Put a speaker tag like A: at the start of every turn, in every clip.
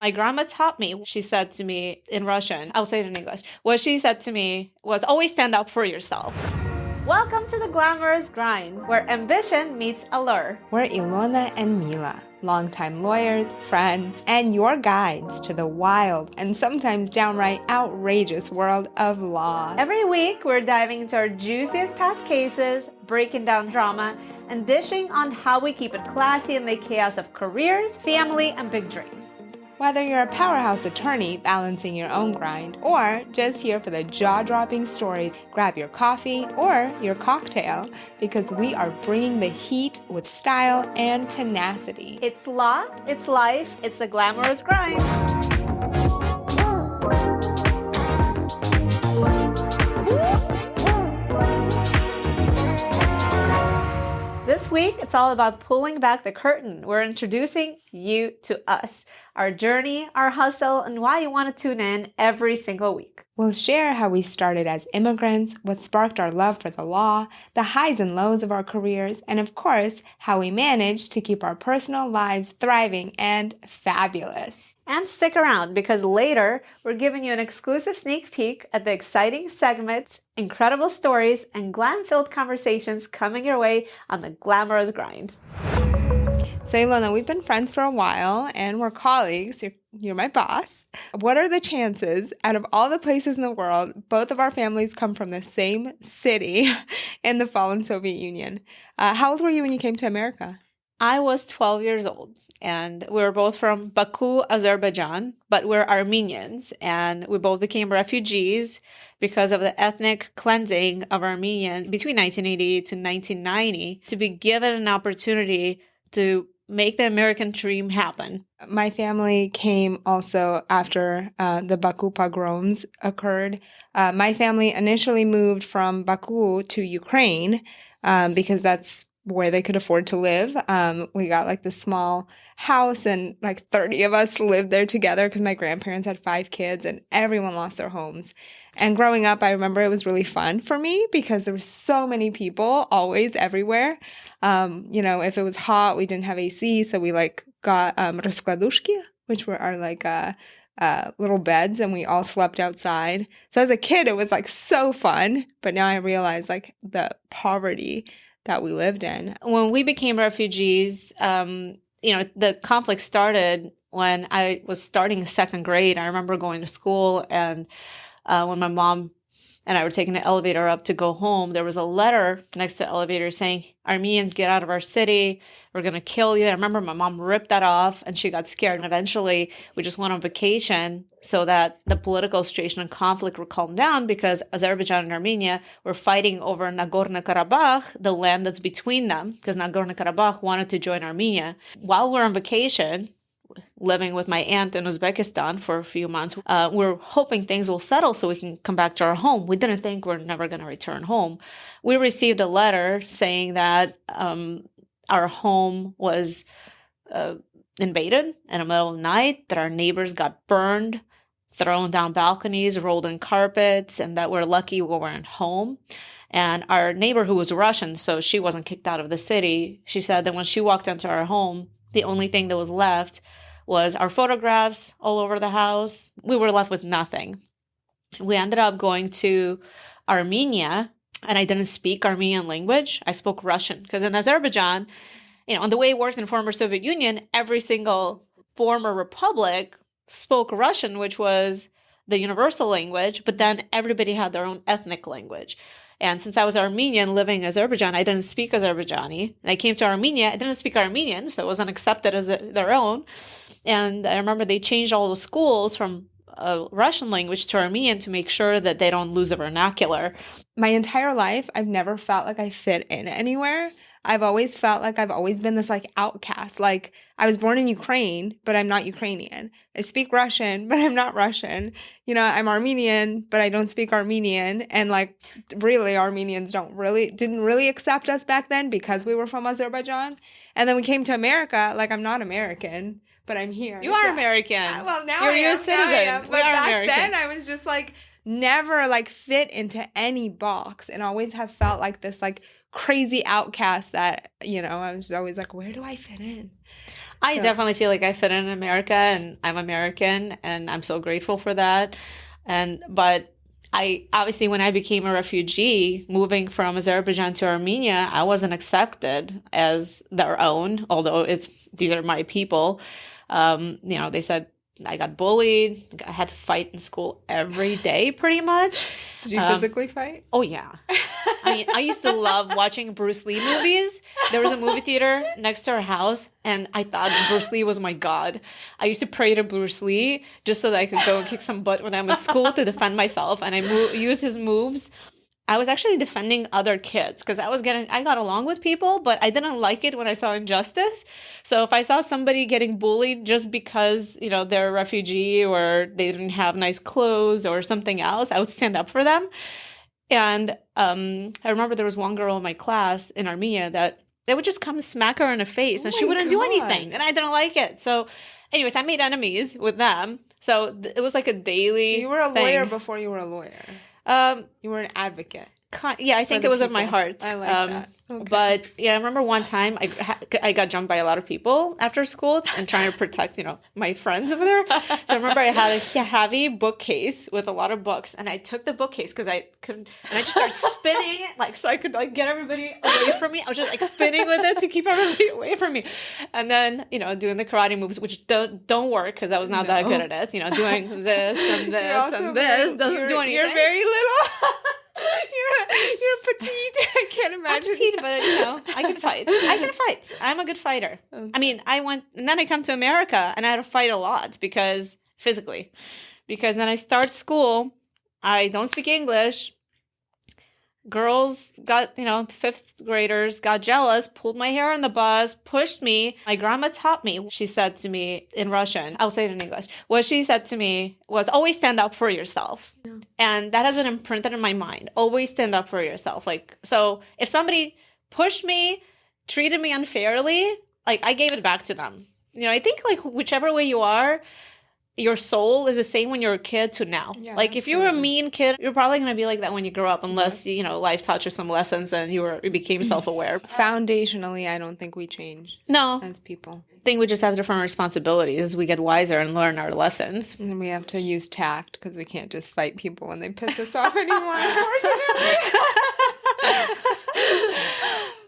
A: My grandma taught me, she said to me in Russian, I'll say it in English. What she said to me was always stand up for yourself. Welcome to the glamorous grind, where ambition meets allure.
B: We're Ilona and Mila, longtime lawyers, friends, and your guides to the wild and sometimes downright outrageous world of law.
A: Every week, we're diving into our juiciest past cases, breaking down drama, and dishing on how we keep it classy in the chaos of careers, family, and big dreams.
B: Whether you're a powerhouse attorney balancing your own grind or just here for the jaw-dropping stories, grab your coffee or your cocktail because we are bringing the heat with style and tenacity.
A: It's law, it's life, it's the glamorous grind. This week, it's all about pulling back the curtain. We're introducing you to us, our journey, our hustle, and why you want to tune in every single week.
B: We'll share how we started as immigrants, what sparked our love for the law, the highs and lows of our careers, and of course, how we managed to keep our personal lives thriving and fabulous.
A: And stick around because later we're giving you an exclusive sneak peek at the exciting segments, incredible stories, and glam-filled conversations coming your way on the glamorous grind.
B: So Ilona, we've been friends for a while and we're colleagues. You're my boss. What are the chances out of all the places in the world, both of our families come from the same city in the fallen Soviet Union? How old were you when you came to America?
A: I was 12 years old, and we were both from Baku, Azerbaijan, but we're Armenians, and we both became refugees because of the ethnic cleansing of Armenians between 1980 to 1990 to be given an opportunity to make the American dream happen.
B: My family came also after the Baku pogroms occurred. My family initially moved from Baku to Ukraine because that's where they could afford to live. We got like this small house and like 30 of us lived there together because my grandparents had 5 kids and everyone lost their homes. And growing up, I remember it was really fun for me because there were so many people always everywhere. If it was hot, we didn't have AC. So we like got раскладушки, which were our like little beds, and we all slept outside. So as a kid, it was like so fun. But now I realize like the poverty that we lived in.
A: When we became refugees, the conflict started when I was starting 2nd grade. I remember going to school, and when my mom and I were taking the elevator up to go home, there was a letter next to the elevator saying, "Armenians, get out of our city. We're going to kill you." I remember my mom ripped that off and she got scared. And eventually we just went on vacation so that the political situation and conflict would calm down because Azerbaijan and Armenia were fighting over Nagorno-Karabakh, the land that's between them, because Nagorno-Karabakh wanted to join Armenia. While we're on vacation, living with my aunt in Uzbekistan for a few months, we're hoping things will settle so we can come back to our home. We didn't think we're never going to return home. We received a letter saying that our home was invaded in the middle of the night, that our neighbors got burned, thrown down balconies, rolled in carpets, and that we're lucky we weren't home. And our neighbor, who was Russian, so she wasn't kicked out of the city, she said that when she walked into our home, the only thing that was left was our photographs all over the house. We were left with nothing. We ended up going to Armenia, and I didn't speak Armenian language. I spoke Russian because in Azerbaijan, and the way it worked in former Soviet Union, every single former republic spoke Russian, which was the universal language, but then everybody had their own ethnic language. And since I was Armenian living in Azerbaijan, I didn't speak Azerbaijani. And I came to Armenia, I didn't speak Armenian, so it wasn't accepted as their own. And I remember they changed all the schools from Russian language to Armenian to make sure that they don't lose the vernacular.
B: My entire life, I've never felt like I fit in anywhere. I've always felt like I've always been this like outcast. Like I was born in Ukraine, but I'm not Ukrainian. I speak Russian, but I'm not Russian. I'm Armenian, but I don't speak Armenian. And like really Armenians didn't really accept us back then because we were from Azerbaijan. And then we came to America, like I'm not American, but I'm here.
A: You are American.
B: Well, now
A: you're
B: a
A: U.S. citizen.
B: But back then I was just like never like fit into any box and always have felt like this like crazy outcast that, I was always like, where do I fit in?
A: I definitely feel like I fit in America, and I'm American, and I'm so grateful for that. But I obviously, when I became a refugee, moving from Azerbaijan to Armenia, I wasn't accepted as their own, although these are my people. They said I got bullied. I had to fight in school every day, pretty much.
B: Did you physically fight?
A: Oh, yeah. I mean, I used to love watching Bruce Lee movies. There was a movie theater next to our house, and I thought Bruce Lee was my god. I used to pray to Bruce Lee just so that I could go and kick some butt when I'm at school to defend myself, and I used his moves. I was actually defending other kids because I got along with people, but I didn't like it when I saw injustice. So if I saw somebody getting bullied just because, they're a refugee or they didn't have nice clothes or something else, I would stand up for them. And I remember there was one girl in my class in Armenia that they would just come smack her in the face and she wouldn't do anything. And I didn't like it. So anyways, I made enemies with them. So it was like a daily
B: You were a
A: thing.
B: lawyer before you were a lawyer. You were an advocate.
A: Yeah, I think it was in my heart.
B: I like that. Okay.
A: But yeah, I remember one time I got jumped by a lot of people after school and trying to protect, my friends over there. So I remember I had a heavy bookcase with a lot of books, and I took the bookcase because I couldn't, and I just started spinning it, so I could get everybody away from me. I was just spinning with it to keep everybody away from me, and then doing the karate moves, which don't work because I was not that good at it. Doing this and this and this doesn't do anything.
B: You're very little. You're petite. I can't imagine.
A: I'm petite, but I can fight. I'm a good fighter. Okay. I mean, and then I come to America and I had to fight a lot because then I start school. I don't speak English. Girls got, fifth graders got jealous, pulled my hair on the bus, pushed me. My grandma taught me. She said to me in Russian, I'll say it in English. What she said to me was, always stand up for yourself. Yeah. And that has been imprinted in my mind. Always stand up for yourself. So if somebody pushed me, treated me unfairly, I gave it back to them. I think whichever way you are, your soul is the same when you're a kid to now. Yeah, if you were a mean kid, you're probably going to be like that when you grow up, unless, life taught you some lessons and you became self-aware.
B: Foundationally, I don't think we change.
A: No.
B: As people.
A: I think we just have different responsibilities as we get wiser and learn our lessons.
B: And we have to use tact because we can't just fight people when they piss us off anymore, unfortunately.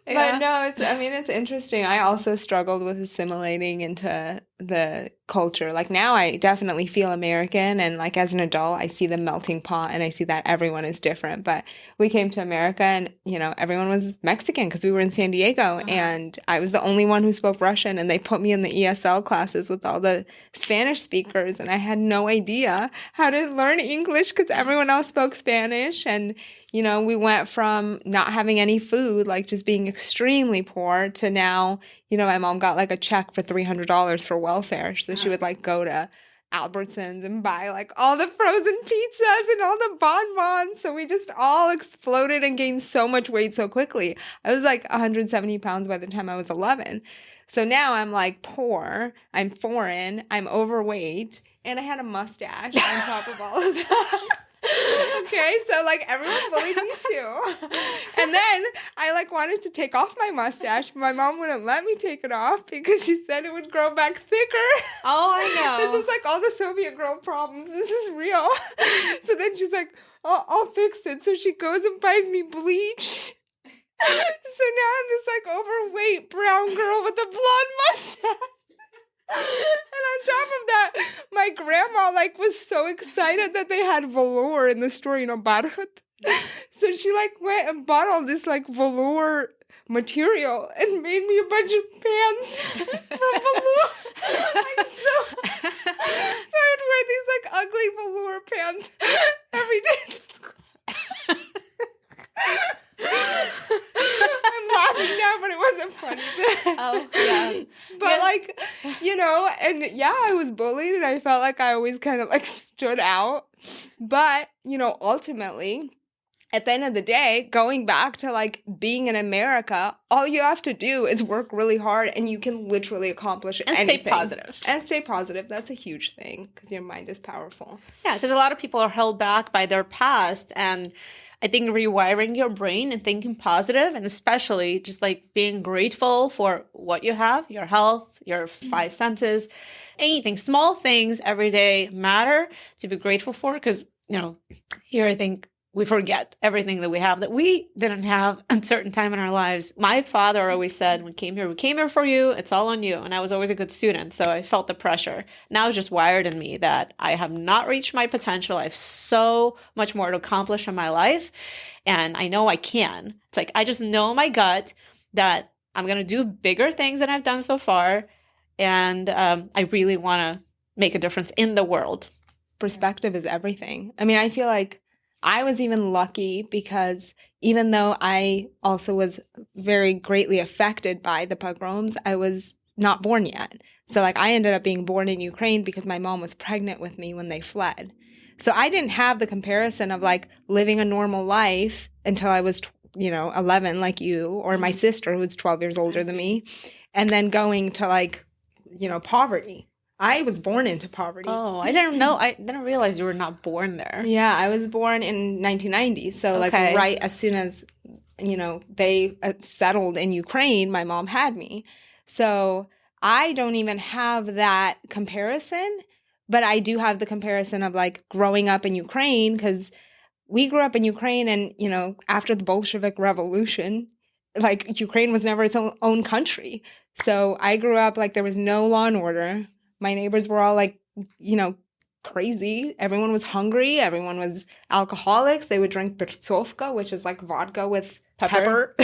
B: Yeah. But no, it's interesting. I also struggled with assimilating into the culture. Now I definitely feel American, and as an adult, I see the melting pot and I see that everyone is different. But we came to America and, everyone was Mexican because we were in San Diego, and I was the only one who spoke Russian, and they put me in the ESL classes with all the Spanish speakers, and I had no idea how to learn English because everyone else spoke Spanish. And we went from not having any food, just being extremely poor, to now, my mom got a check for $300 for welfare. So she would go to Albertsons and buy all the frozen pizzas and all the bonbons. So we just all exploded and gained so much weight so quickly. I was 170 pounds by the time I was 11. So now I'm poor, I'm foreign, I'm overweight, and I had a mustache on top of all of that. Okay, so everyone bullied me too. And then I wanted to take off my mustache, but my mom wouldn't let me take it off because she said it would grow back thicker.
A: Oh, I know.
B: This is all the Soviet girl problems. This is real. So then she's like, I'll fix it. So she goes and buys me bleach. So now I'm this overweight brown girl with a blonde mustache. And on top of that, my grandma was so excited that they had velour in the store, barkhat. So she went and bought all this velour material and made me a bunch of pants from velour. So I would wear these ugly velour pants every day to school. I'm laughing now, but it wasn't funny then. Oh, yeah. But and I was bullied and I felt I always kind of stood out. But, ultimately, at the end of the day, going back to being in America, all you have to do is work really hard and you can literally accomplish anything.
A: And stay positive.
B: And stay positive. That's a huge thing because your mind is powerful.
A: Yeah, because a lot of people are held back by their past, and I think rewiring your brain and thinking positive, and especially just like being grateful for what you have, your health, your five senses, anything, small things every day matter to be grateful for. Because, here I think we forget everything that we have that we didn't have at a certain time in our lives. My father always said, we came here for you. It's all on you. And I was always a good student. So I felt the pressure. Now it's just wired in me that I have not reached my potential. I have so much more to accomplish in my life. And I know I can. It's like, I just know in my gut that I'm going to do bigger things than I've done so far. And I really want to make a difference in the world.
B: Perspective is everything. I mean, I feel like I was even lucky because even though I also was very greatly affected by the pogroms, I was not born yet. So like I ended up being born in Ukraine because my mom was pregnant with me when they fled. So I didn't have the comparison of like living a normal life until I was, 11 like you, or my sister who's 12 years older than me, and then going to like, poverty. I was born into poverty.
A: Oh, I didn't know. I didn't realize you were not born there.
B: Yeah, I was born in 1990. So like right as soon as, they settled in Ukraine, my mom had me. So I don't even have that comparison, but I do have the comparison of like growing up in Ukraine, because we grew up in Ukraine and, after the Bolshevik Revolution, like Ukraine was never its own country. So I grew up like there was no law and order. My neighbors were all like, crazy. Everyone was hungry. Everyone was alcoholics. They would drink pertsovka, which is like vodka with pepper.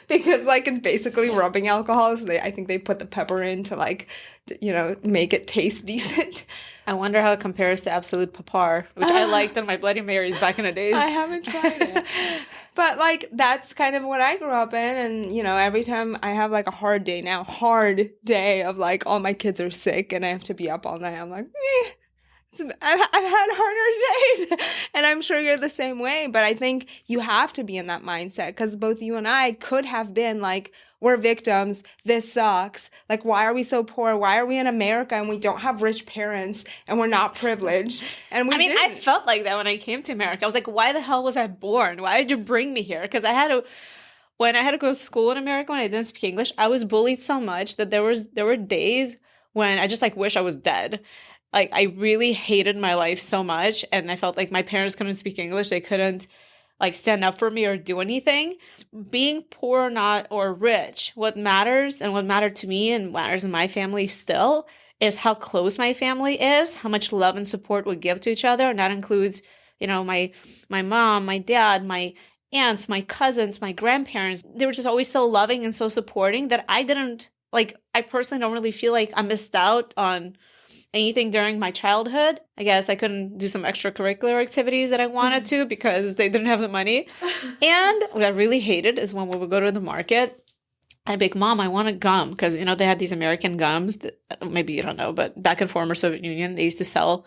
B: Because like it's basically rubbing alcohol. So I think they put the pepper in to like, make it taste decent.
A: I wonder how it compares to Absolute Papar, which I liked on my Bloody Marys back in the days.
B: I haven't tried it. But like that's kind of what I grew up in. And, every time I have like a hard day of like all my kids are sick and I have to be up all night, I'm like, I've had harder days. And I'm sure you're the same way. But I think you have to be in that mindset because both you and I could have been like, we're victims. This sucks. Like, why are we so poor? Why are we in America and we don't have rich parents and we're not privileged? And
A: I felt like that when I came to America. I was like, why the hell was I born? Why did you bring me here? Because when I had to go to school in America, when I didn't speak English, I was bullied so much that there were days when I just like wish I was dead. Like, I really hated my life so much. And I felt like my parents couldn't speak English. They couldn't like stand up for me or do anything. Being poor or not, or rich, what matters and what mattered to me and matters in my family still is how close my family is, how much love and support we give to each other. And that includes, my mom, my dad, my aunts, my cousins, my grandparents. They were just always so loving and so supporting that I personally don't really feel like I missed out on anything during my childhood. I guess I couldn't do some extracurricular activities that I wanted to because they didn't have the money. And what I really hated is when we would go to the market, I'd be like, Mom, I want a gum. Because, they had these American gums that maybe you don't know, but back in former Soviet Union, they used to sell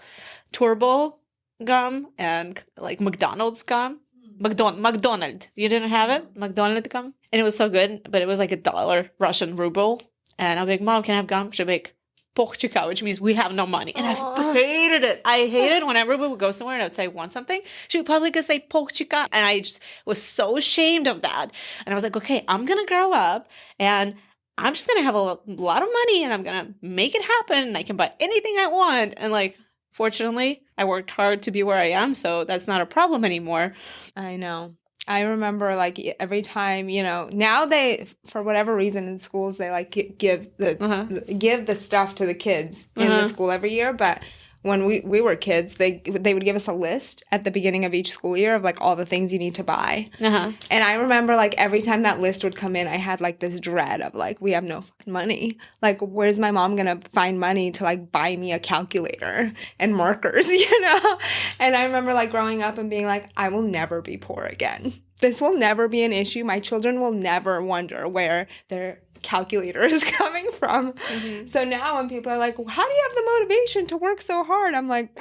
A: Turbo gum and like McDonald's gum. McDonald. You didn't have it? McDonald gum? And it was so good, but it was like $1 Russian ruble. And I'd be like, Mom, can I have gum? She'd be like, Pochchika, which means we have no money. And I hated it. I hated whenever we would go somewhere and I would say, want something? She would probably just say Pochchika. And I just was so ashamed of that. And I was like, okay, I'm going to grow up and I'm just going to have a lot of money and I'm going to make it happen. And I can buy anything I want. And like, fortunately, I worked hard to be where I am. So that's not a problem anymore.
B: I know. I remember like every time, now they, for whatever reason in schools, they like give the stuff to the kids in the school every year. But when we were kids, they would give us a list at the beginning of each school year of like all the things you need to buy. And I remember like every time that list would come in, I had like this dread of like, we have no fucking money. Like, where's my mom going to find money to like buy me a calculator and markers, And I remember like growing up and being like, I will never be poor again. This will never be an issue. My children will never wonder where their calculator is coming from. So now when people are like, well, how do you have the motivation to work so hard? I'm like,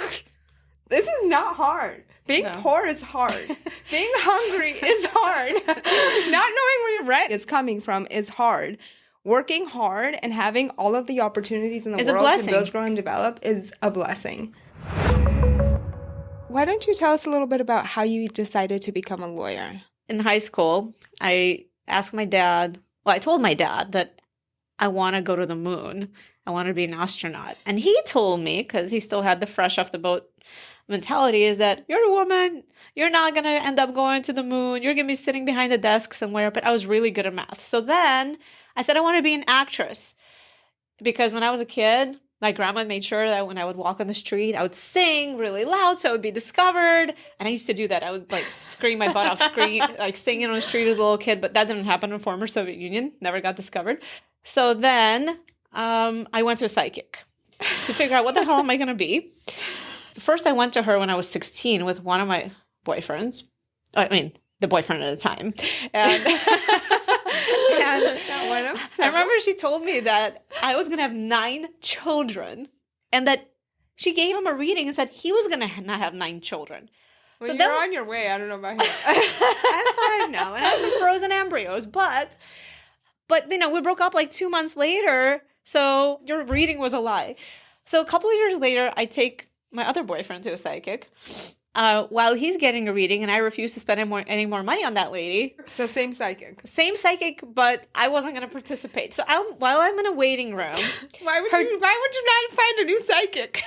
B: this is not hard. Being poor is hard. Being hungry is hard. Not knowing where your rent is coming from is hard. Working hard and having all of the opportunities in the world to build, grow, and develop is a blessing. Why don't you tell us a little bit about how you decided to become a lawyer?
A: In high school, I asked my dad, I told my dad that I want to go to the moon. I want to be an astronaut. And he told me, because he still had the fresh off the boat mentality, is that you're a woman. You're not going to end up going to the moon. You're going to be sitting behind a desk somewhere. But I was really good at math. So then I said I want to be an actress. Because when I was a kid, my grandma made sure that when I would walk on the street, I would sing really loud so I would be discovered. And I used to do that. I would like scream my butt off, like singing on the street as a little kid. But that didn't happen in the former Soviet Union. Never got discovered. So then I went to a psychic to figure out what the hell am I going to be. First, I went to her when I was 16 with one of my boyfriends. I mean, the boyfriend at the time. And, I remember she told me that I was going to have 9 children and that she gave him a reading and said he was going to not have 9 children.
B: Well, so you're on your way. I don't know about him.
A: I'm 5 now and I have some frozen embryos, but we broke up like 2 months later, so your reading was a lie. So a couple of years later, I take my other boyfriend to a psychic while he's getting a reading, and I refuse to spend any more money on that lady.
B: So same psychic.
A: Same psychic, but I wasn't going to participate. So while I'm in a waiting room...
B: Why would you not find a new psychic?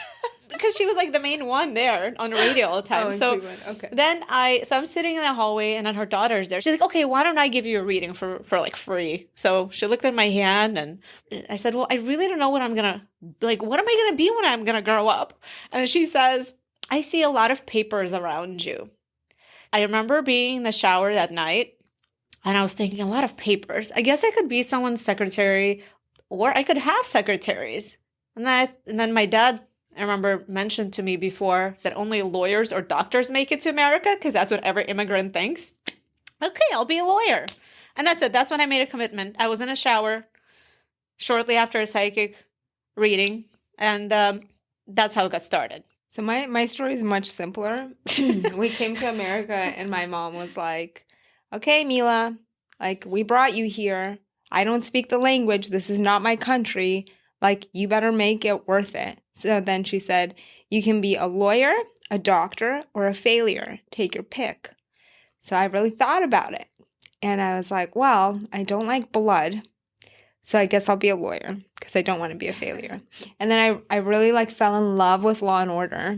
A: Because she was like the main one there on the radio all the time. So
B: okay.
A: Then I'm sitting in the hallway and then her daughter's there. She's like, okay, why don't I give you a reading for like free? So she looked at my hand and I said, well, I really don't know what I'm going to, like, what am I going to be when I'm going to grow up? And she says, I see a lot of papers around you. I remember being in the shower that night and I was thinking a lot of papers. I guess I could be someone's secretary or I could have secretaries. And then my dad, I remember, mentioned to me before that only lawyers or doctors make it to America because that's what every immigrant thinks. Okay, I'll be a lawyer. And that's it. That's when I made a commitment. I was in a shower shortly after a psychic reading, and that's how it got started.
B: So my story is much simpler. We came to America, and my mom was like, okay, Mila, like, we brought you here. I don't speak the language. This is not my country. Like, you better make it worth it. So then she said, you can be a lawyer, a doctor, or a failure. Take your pick. So I really thought about it. And I was like, well, I don't like blood. So I guess I'll be a lawyer because I don't want to be a failure. And then I really fell in love with Law and Order.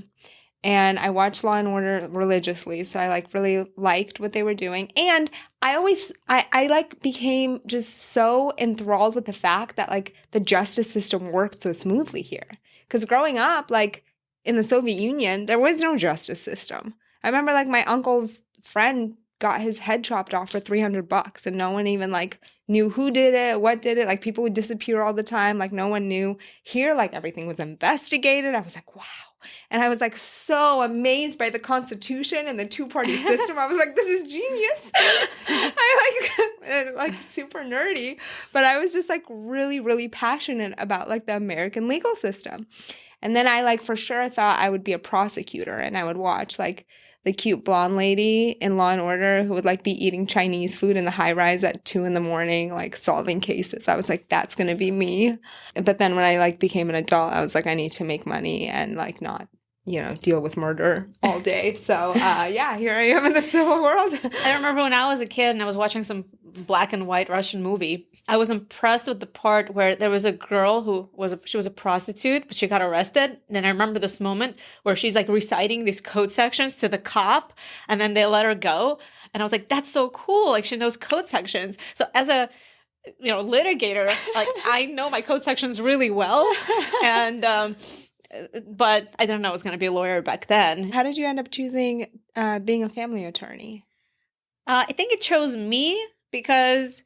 B: And I watched Law and Order religiously. So I really liked what they were doing. And I became just so enthralled with the fact that the justice system worked so smoothly here. Because growing up, in the Soviet Union, there was no justice system. I remember my uncle's friend got his head chopped off for $300 and no one even knew who did it, what did it. People would disappear all the time. No one knew. Here, everything was investigated. I was like, wow. And I was so amazed by the Constitution and the 2-party system. I was like, this is genius. I super nerdy, but I was just really, really passionate about the American legal system. And then I for sure thought I would be a prosecutor and I would watch the cute blonde lady in Law and Order who would be eating Chinese food in the high rise at 2 a.m, solving cases. I was like, that's going to be me. But then when I became an adult, I was like, I need to make money and not, deal with murder all day. So yeah, here I am in the civil world.
A: I remember when I was a kid and I was watching some black and white Russian movie, I was impressed with the part where there was a girl who was a prostitute, but she got arrested. And I remember this moment where she's reciting these code sections to the cop and then they let her go. And I was like, that's so cool. She knows code sections. So as a litigator, I know my code sections really well. And but I didn't know I was going to be a lawyer back then.
B: How did you end up choosing being a family attorney?
A: I think it chose me because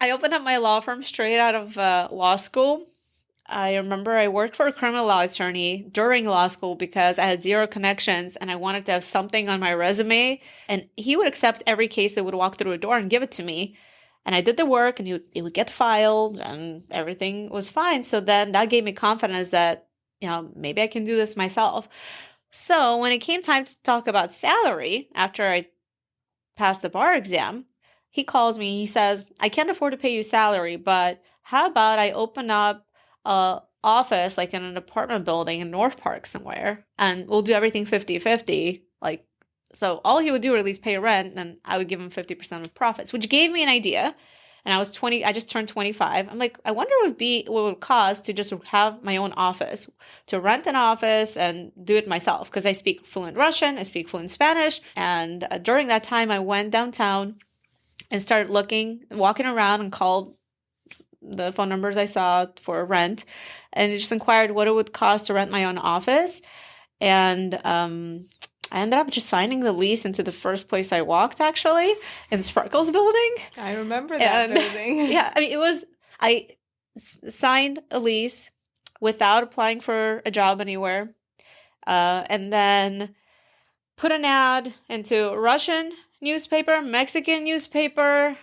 A: I opened up my law firm straight out of law school. I remember I worked for a criminal law attorney during law school because I had 0 connections and I wanted to have something on my resume. And he would accept every case that would walk through a door and give it to me. And I did the work and it would get filed and everything was fine. So then that gave me confidence that maybe I can do this myself. So when it came time to talk about salary, after I passed the bar exam, he calls me. He says, I can't afford to pay you salary, but how about I open up a office like in an apartment building in North Park somewhere, and we'll do everything 50-50. Like, so all he would do, or at least pay rent, then I would give him 50% of profits, which gave me an idea. And I was 20, I just turned 25. I'm like, I wonder what it would cost to just have my own office, to rent an office and do it myself. Because I speak fluent Russian, I speak fluent Spanish. And during that time, I went downtown and started walking around and called the phone numbers I saw for rent. And just inquired what it would cost to rent my own office. And I ended up just signing the lease into the first place I walked, actually, in Sparkles building.
B: I remember that building.
A: Yeah, I mean, I signed a lease without applying for a job anywhere, and then put an ad into Russian newspaper, Mexican newspaper,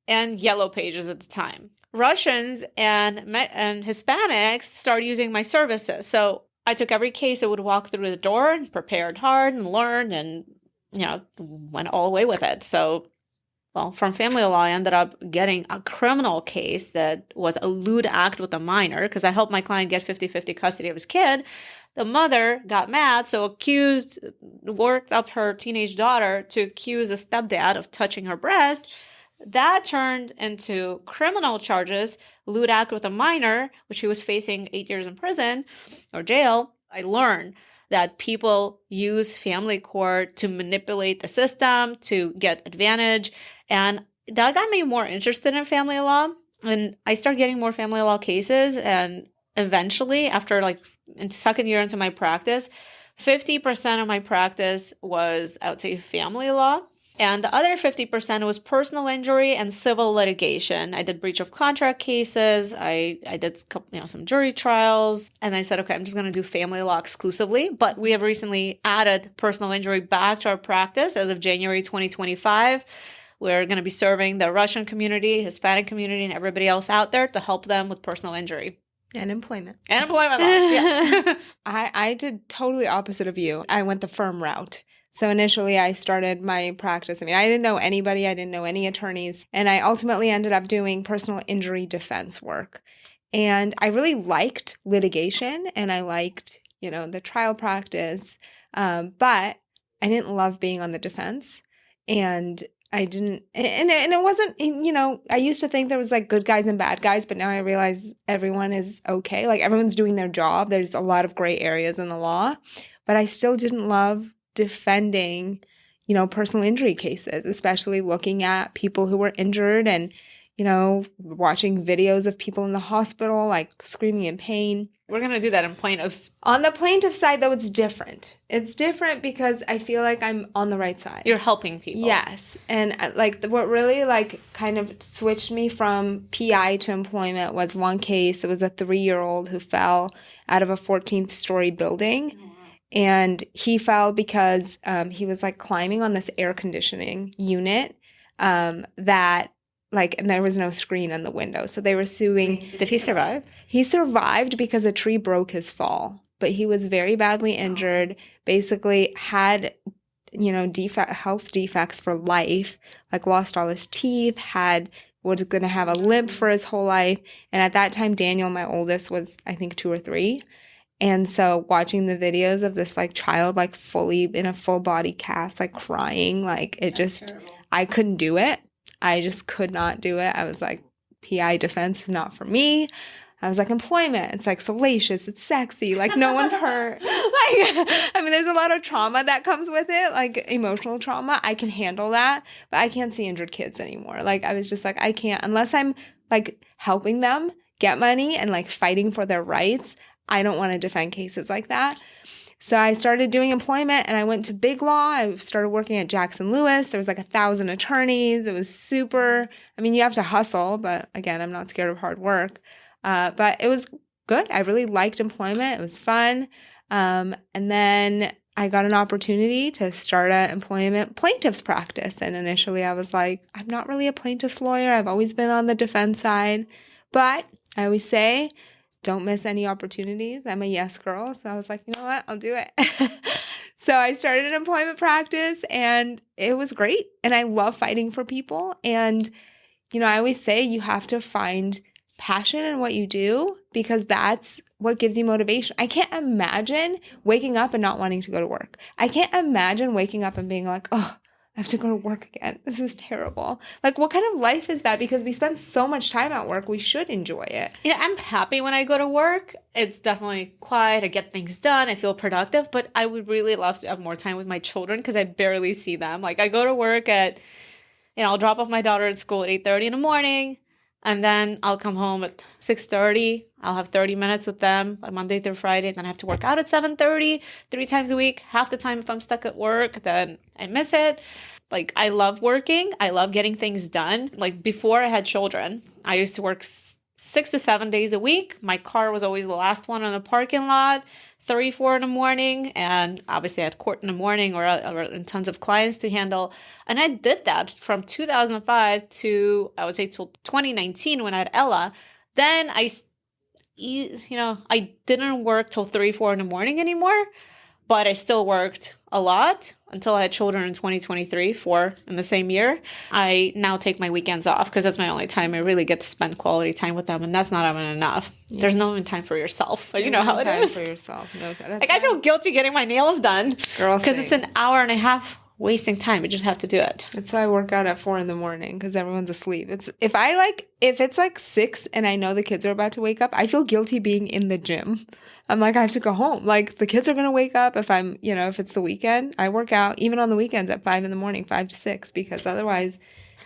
A: and Yellow Pages at the time. Russians and Hispanics started using my services. So I took every case that would walk through the door and prepared hard and learned and, went all the way with it. So, well, from family law, I ended up getting a criminal case that was a lewd act with a minor because I helped my client get 50-50 custody of his kid. The mother got mad, so worked up her teenage daughter to accuse the stepdad of touching her breast. That turned into criminal charges, lewd act with a minor, which he was facing 8 years in prison or jail. I learned that people use family court to manipulate the system, to get advantage. And that got me more interested in family law. And I started getting more family law cases. And eventually, after in second year into my practice, 50% of my practice was, I would say, family law. And the other 50% was personal injury and civil litigation. I did breach of contract cases. I did some jury trials. And I said, okay, I'm just going to do family law exclusively. But we have recently added personal injury back to our practice as of January 2025. We're going to be serving the Russian community, Hispanic community, and everybody else out there to help them with personal injury.
B: And employment.
A: And employment law, yeah.
B: I did totally opposite of you. I went the firm route. So initially I started my practice. I mean, I didn't know anybody. I didn't know any attorneys. And I ultimately ended up doing personal injury defense work. And I really liked litigation and I liked, the trial practice. But I didn't love being on the defense. And I didn't, and it wasn't, I used to think there was good guys and bad guys, but now I realize everyone is okay. Everyone's doing their job. There's a lot of gray areas in the law, but I still didn't love defending, personal injury cases, especially looking at people who were injured and, watching videos of people in the hospital, screaming in pain.
A: We're going to do that in plaintiffs.
B: On the plaintiff side, though, it's different. It's different because I feel like I'm on the right side.
A: You're helping people.
B: Yes. And what really kind of switched me from PI to employment was one case. It was a 3-year-old who fell out of a 14th story building. And he fell because he was climbing on this air conditioning unit that and there was no screen on the window. So they were suing.
A: Did he survive?
B: He survived because a tree broke his fall, but he was very badly injured, basically had, health defects for life, lost all his teeth, was going to have a limp for his whole life. And at that time, Daniel, my oldest, was, I think, 2 or 3. And so watching the videos of this child fully in a full body cast, crying, it just, terrible. I couldn't do it. I just could not do it. I was PI defense is not for me. I was employment. It's salacious. It's sexy. No one's hurt. There's a lot of trauma that comes with it, emotional trauma. I can handle that, but I can't see injured kids anymore. I was just I can't, unless I'm helping them get money and fighting for their rights. I don't want to defend cases like that. So I started doing employment and I went to big law. I started working at Jackson Lewis. There was 1,000 attorneys. It was super, you have to hustle, but again, I'm not scared of hard work. But it was good. I really liked employment. It was fun. And then I got an opportunity to start an employment plaintiff's practice. And initially I was I'm not really a plaintiff's lawyer. I've always been on the defense side. But I always say, don't miss any opportunities. I'm a yes girl. So I was you know what? I'll do it. So I started an employment practice and it was great. And I love fighting for people. And, I always say you have to find passion in what you do, because that's what gives you motivation. I can't imagine waking up and not wanting to go to work. I can't imagine waking up and being like, oh, I have to go to work again. This is terrible. Like, what kind of life is that? Because we spend so much time at work, we should enjoy it.
A: I'm happy when I go to work. It's definitely quiet. I get things done. I feel productive. But I would really love to have more time with my children because I barely see them. Like, I go to work at, I'll drop off my daughter at school at 8:30 in the morning. And then I'll come home at 6:30. I'll have 30 minutes with them Monday through Friday. Then I have to work out at 7:30, 3 times a week. Half the time if I'm stuck at work, then I miss it. Like, I love working. I love getting things done. Like, before I had children, I used to work 6 to 7 days a week. My car was always the last one in the parking lot, 3, 4 in the morning. And obviously I had court in the morning or tons of clients to handle. And I did that from 2005 to, I would say, till 2019 when I had Ella. Then I didn't work till 3, 4 in the morning anymore, but I still worked a lot until I had children in 2023, 4 in the same year. I now take my weekends off because that's my only time I really get to spend quality time with them, and that's not even enough. Yeah. There's no even time for yourself. You know how it is.
B: Time for yourself. No,
A: like, I feel guilty getting my nails done because it's an hour and a half wasting time. You just have to do it.
B: That's why I work out at 4 in the morning because everyone's asleep. If it's like 6 and I know the kids are about to wake up, I feel guilty being in the gym. I'm like, I have to go home. Like, the kids are going to wake up if if it's the weekend. I work out even on the weekends at 5 in the morning, 5 to 6, because otherwise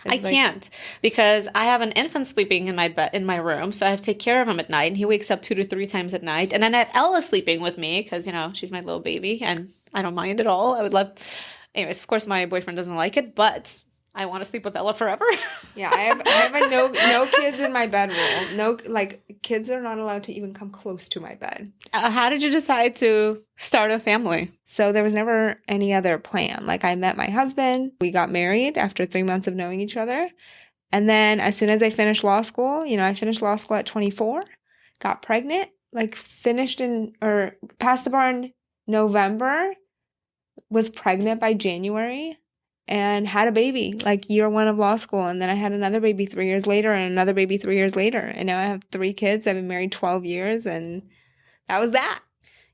A: I can't, because I have an infant sleeping in my bed, in my room. So I have to take care of him at night, and he wakes up 2 to 3 times at night. And then I have Ella sleeping with me because, she's my little baby and I don't mind at all. I would love, anyways, of course my boyfriend doesn't like it, but I want to sleep with Ella forever.
B: Yeah, I have a no kids in my bed rule. No, like, kids are not allowed to even come close to my bed.
A: How did you decide to start a family?
B: So there was never any other plan. Like, I met my husband. We got married after 3 months of knowing each other. And then as soon as I finished law school, I finished law school at 24, got pregnant, like passed the bar in November, was pregnant by January, and had a baby like year 1 of law school. And then I had another baby 3 years later and another baby 3 years later. And now I have 3 kids. I've been married 12 years, and that was that.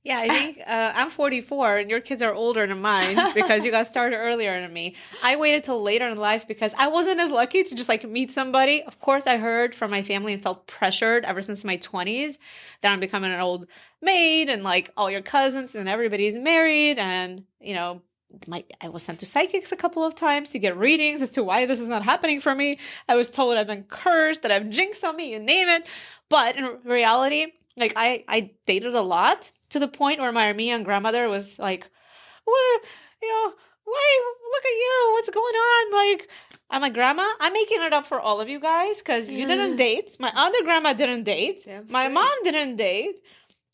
A: Yeah, I think I'm 44 and your kids are older than mine because you got started earlier than me. I waited till later in life because I wasn't as lucky to just like meet somebody. Of course, I heard from my family and felt pressured ever since my 20s that I'm becoming an old maid and like all your cousins and everybody's married. And, I was sent to psychics a couple of times to get readings as to why this is not happening for me. I was told I've been cursed, that I've jinxed on me, you name it. But in reality, like, I dated a lot to the point where my Armenian grandmother was like, what, why, look at you, what's going on? Like, I'm like, Grandma, I'm making it up for all of you guys because you didn't date. My other grandma didn't date. My mom didn't date.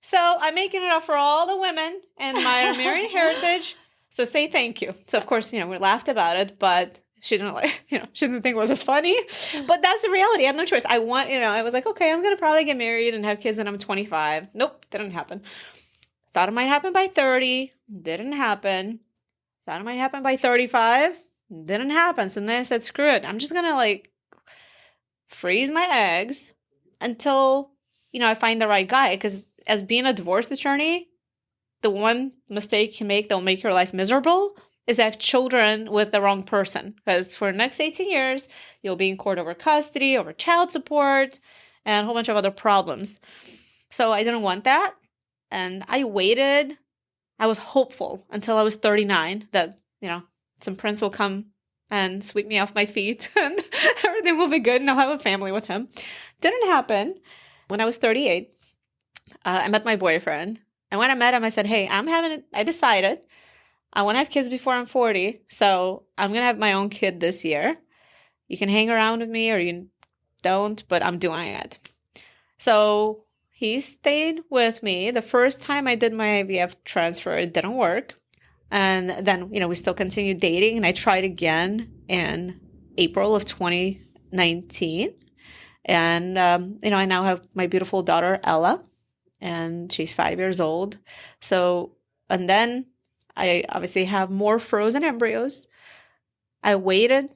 A: So I'm making it up for all the women in my Armenian heritage. So say thank you. So, of course, we laughed about it, but she didn't she didn't think it was as funny. But that's the reality. I had no choice. I was like, okay, I'm going to probably get married and have kids when I'm 25. Nope, didn't happen. Thought it might happen by 30. Didn't happen. Thought it might happen by 35. Didn't happen. So then I said, screw it. I'm just going to freeze my eggs until, I find the right guy. Because as being a divorce attorney, the one mistake you can make that will make your life miserable is have children with the wrong person. Because for the next 18 years, you'll be in court over custody, over child support, and a whole bunch of other problems. So I didn't want that. And I waited. I was hopeful until I was 39 that, some prince will come and sweep me off my feet and everything will be good and I'll have a family with him. Didn't happen. When I was 38, I met my boyfriend. And when I met him, I said, hey, I decided I want to have kids before I'm 40. So I'm going to have my own kid this year. You can hang around with me or you don't, but I'm doing it. So he stayed with me. The first time I did my IVF transfer, it didn't work. And then, we still continued dating. And I tried again in April of 2019. And, I now have my beautiful daughter, Ella. And she's 5 years old. So, and then I obviously have more frozen embryos. I waited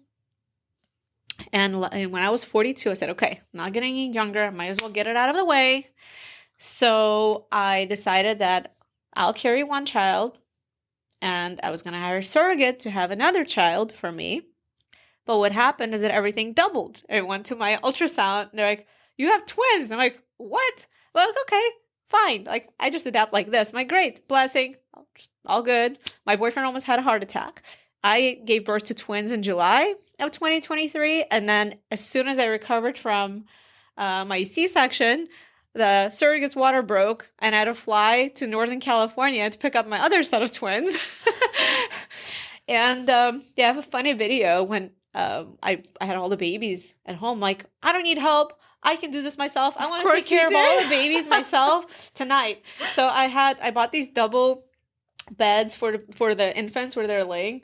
A: And when I was 42, I said, okay, I'm not getting any younger. I might as well get it out of the way. So I decided that I'll carry one child, and I was going to hire a surrogate to have another child for me. But what happened is that everything doubled. I went to my ultrasound, and they're like, you have twins. And I'm like, what? Well, like, okay, fine. Like, I just adapt like this. I'm like, great, blessing, all good. My boyfriend almost had a heart attack. I gave birth to twins in July of 2023. And then as soon as I recovered from my C-section, the surrogate's water broke, and I had to fly to Northern California to pick up my other set of twins. And I have a funny video when I had all the babies at home. Like, I don't need help. I can do this myself. I want to take care of all the babies myself tonight. So I bought these double beds for the infants where they're laying.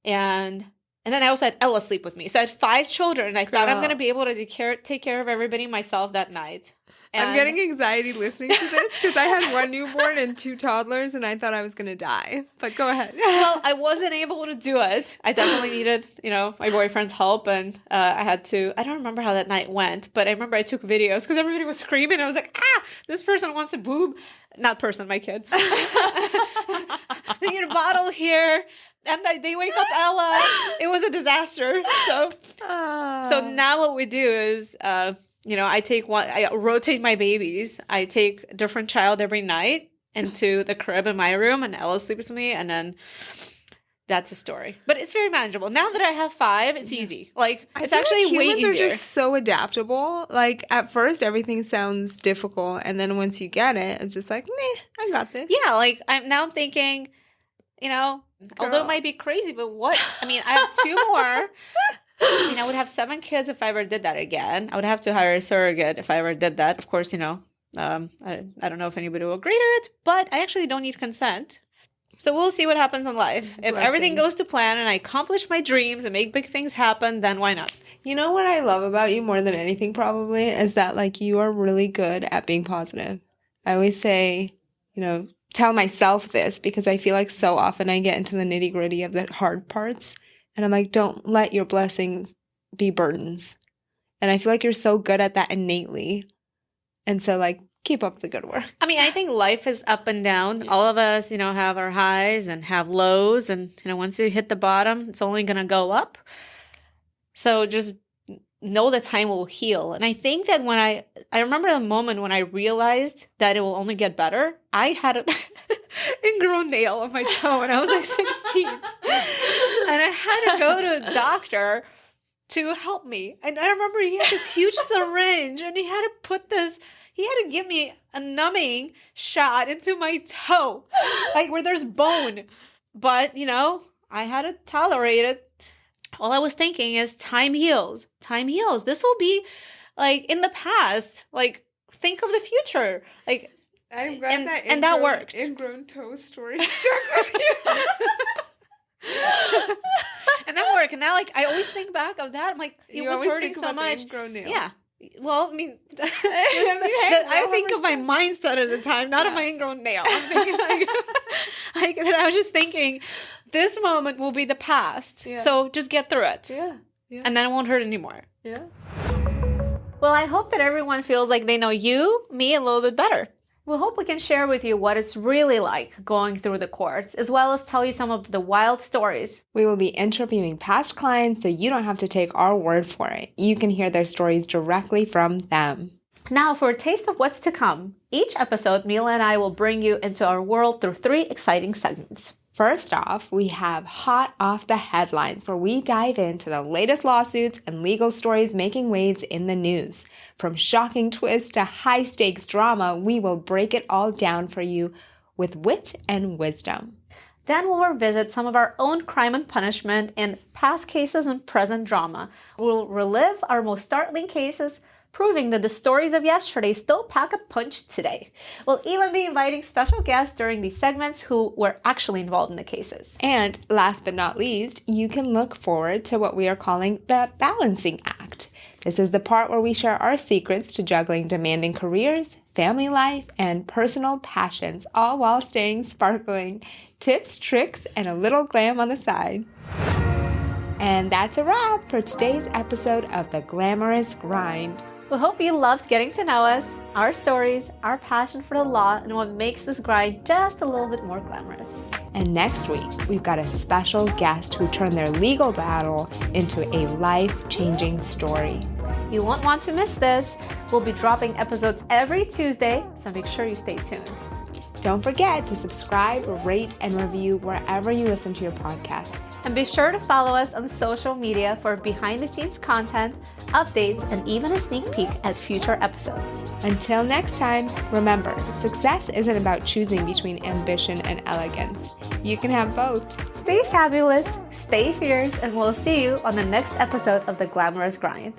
A: And then I also had Ella sleep with me. So I had 5 children, and I thought I'm going to be able to take care of everybody myself that night. And
B: I'm getting anxiety listening to this because I had 1 newborn and 2 toddlers, and I thought I was going to die. But go ahead.
A: Well, I wasn't able to do it. I definitely needed, my boyfriend's help, and I had to. I don't remember how that night went, but I remember I took videos because everybody was screaming. I was like, this person wants a boob. Not person, my kid. They need a bottle here. And they wake up Ella. It was a disaster. So now what we do is, I rotate my babies. I take a different child every night into the crib in my room, and Ella sleeps with me, and then that's a story. But it's very manageable. Now that I have 5, it's easy. Like, it's actually way easier.
B: Humans are just so adaptable. Like, at first, everything sounds difficult, and then once you get it, it's just like, meh, I got this.
A: Yeah, like, I'm thinking, although it might be crazy, but what? I mean, I have 2 more. I would have 7 kids if I ever did that again. I would have to hire a surrogate if I ever did that. Of course, I don't know if anybody will agree to it, but I actually don't need consent. So we'll see what happens in life. If everything goes to plan and I accomplish my dreams and make big things happen, then why not?
B: You know what I love about you more than anything probably is that, like, you are really good at being positive. I always say, tell myself this because I feel like so often I get into the nitty-gritty of the hard parts. And I'm like, don't let your blessings be burdens. And I feel like you're so good at that innately. And so, like, keep up the good work.
A: I mean, I think life is up and down. Yeah. All of us, have our highs and have lows. And, once you hit the bottom, it's only going to go up. So just know that time will heal. And I think that when I remember the moment when I realized that it will only get better, I had an ingrown nail on my toe and I was like 16. And I had to go to a doctor to help me. And I remember he had this huge syringe and he had to give me a numbing shot into my toe, like where there's bone. But, I had to tolerate it. All I was thinking is time heals. Time heals. This will be like in the past. Like, think of the future. Like,
B: I read
A: and that worked.
B: Ingrown toe story stuck with you.
A: And that worked. And now, like, I always think back of that. I'm like, it was hurting so much. Yeah. Well, I mean, I think of my mindset at the time, not of my ingrown nail. I'm thinking like I was just thinking, this moment will be the past. Yeah. So just get through it.
B: Yeah.
A: And then it won't hurt anymore.
B: Yeah.
A: Well, I hope that everyone feels like they know you, me, a little bit better. We hope we can share with you what it's really like going through the courts, as well as tell you some of the wild stories.
B: We will be interviewing past clients so you don't have to take our word for it. You can hear their stories directly from them.
A: Now, for a taste of what's to come, each episode, Mila and I will bring you into our world through 3 exciting segments.
B: First off, we have Hot Off the Headlines, where we dive into the latest lawsuits and legal stories making waves in the news. From shocking twists to high-stakes drama, we will break it all down for you with wit and wisdom.
A: Then we'll revisit some of our own crime and punishment in past cases and present drama. We'll relive our most startling cases, proving that the stories of yesterday still pack a punch today. We'll even be inviting special guests during these segments who were actually involved in the cases.
B: And last but not least, you can look forward to what we are calling the balancing act. This is the part where we share our secrets to juggling demanding careers, family life, and personal passions, all while staying sparkling. Tips, tricks, and a little glam on the side. And that's a wrap for today's episode of The Glamorous Grind.
A: We hope you loved getting to know us, our stories, our passion for the law, and what makes this grind just a little bit more glamorous.
B: And next week, we've got a special guest who turned their legal battle into a life-changing story.
A: You won't want to miss this. We'll be dropping episodes every Tuesday, so make sure you stay tuned.
B: Don't forget to subscribe, rate, and review wherever you listen to your podcast.
A: And be sure to follow us on social media for behind-the-scenes content, updates, and even a sneak peek at future episodes.
B: Until next time, remember, success isn't about choosing between ambition and elegance. You can have both.
A: Stay fabulous, stay fierce, and we'll see you on the next episode of The Glamorous Grind.